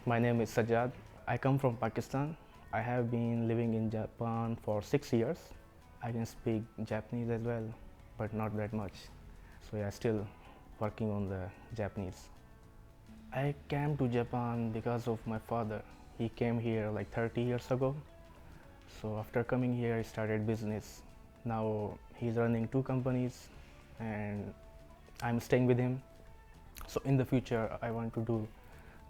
My name is Sajjad. I come from Pakistan. I have been living in Japan for 6 years. I can speak Japanese as well, but not that much. So yeah, still working on the Japanese. I came to Japan because of my father. He came here like 30 years ago. So after coming here, he started business. Now he's running two companies and I'm staying with him. So in the future, I want to do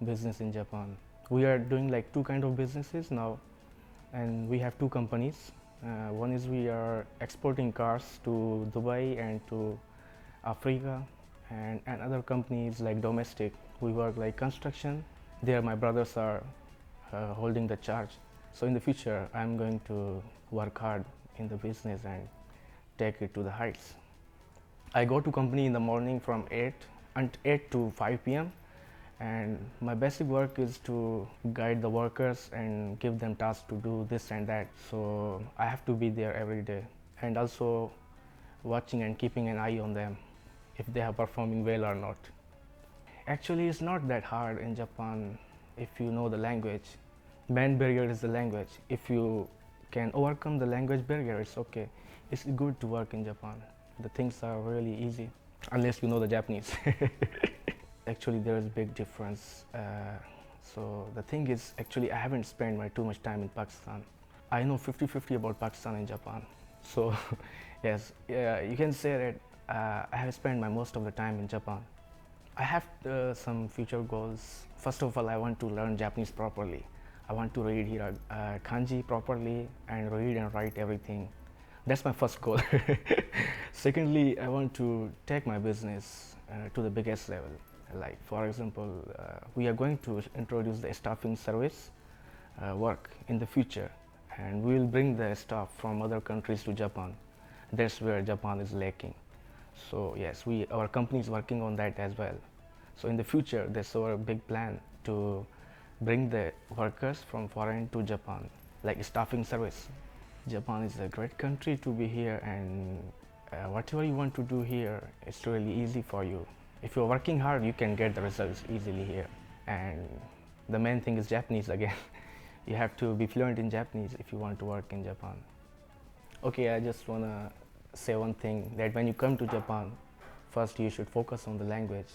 business in Japan. We are doing like two kind of businesses now, and we have two companies. One is we are exporting cars to Dubai and to Africa, and another company is like domestic. We work like construction. There, my brothers are holding the charge. So in the future, I'm going to work hard in the business and take it to the heights. I go to company in the morning from 8 to 5 p.m. and my basic work is to guide the workers and give them tasks to do this and that. So I have to be there every day and also watching and keeping an eye on them if they are performing well or not. Actually, it's not that hard in Japan if you know the language. Main barrier is the language. If you can overcome the language barrier, it's okay. It's good to work in Japan. The things are really easy unless you know the Japanese. Actually, there is a big difference. So the thing is, actually, I haven't spent too much time in Pakistan. I know 50-50 about Pakistan and Japan. So yes, you can say that I have spent most of the time in Japan. I have some future goals. First of all, I want to learn Japanese properly. I want to read here kanji properly and read and write everything. That's my first goal. Secondly, I want to take my business to the biggest level. Like for example, we are going to introduce the staffing service work in the future, and we will bring the staff from other countries to Japan. That's where Japan is lacking. So yes, our company is working on that as well. So in the future, that's our big plan to bring the workers from foreign to Japan, like staffing service. Japan is a great country to be here, and whatever you want to do here, it's really easy for you. If you're working hard, you can get the results easily here. And the main thing is Japanese again. You have to be fluent in Japanese if you want to work in Japan. Okay, I just wanna say one thing, that when you come to Japan, first you should focus on the language.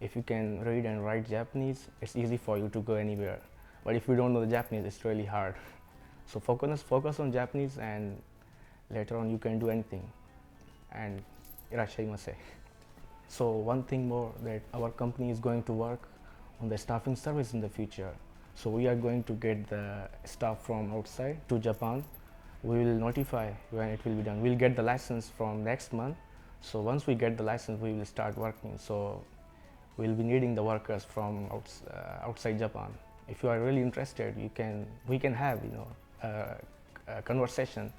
If you can read and write Japanese, it's easy for you to go anywhere. But if you don't know the Japanese, it's really hard. So focus on Japanese, and later on you can do anything. And irashaimase. So one thing more, that our company is going to work on the staffing service in the future. So we are going to get the staff from outside to Japan. We will notify when it will be done. We'll get the license from next month. So once we get the license, we will start working. So we'll be needing the workers from outside Japan. If you are really interested, we can have a conversation,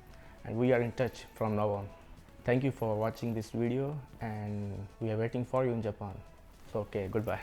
and we are in touch from now on. Thank you for watching this video, and we are waiting for you in Japan. So okay, goodbye.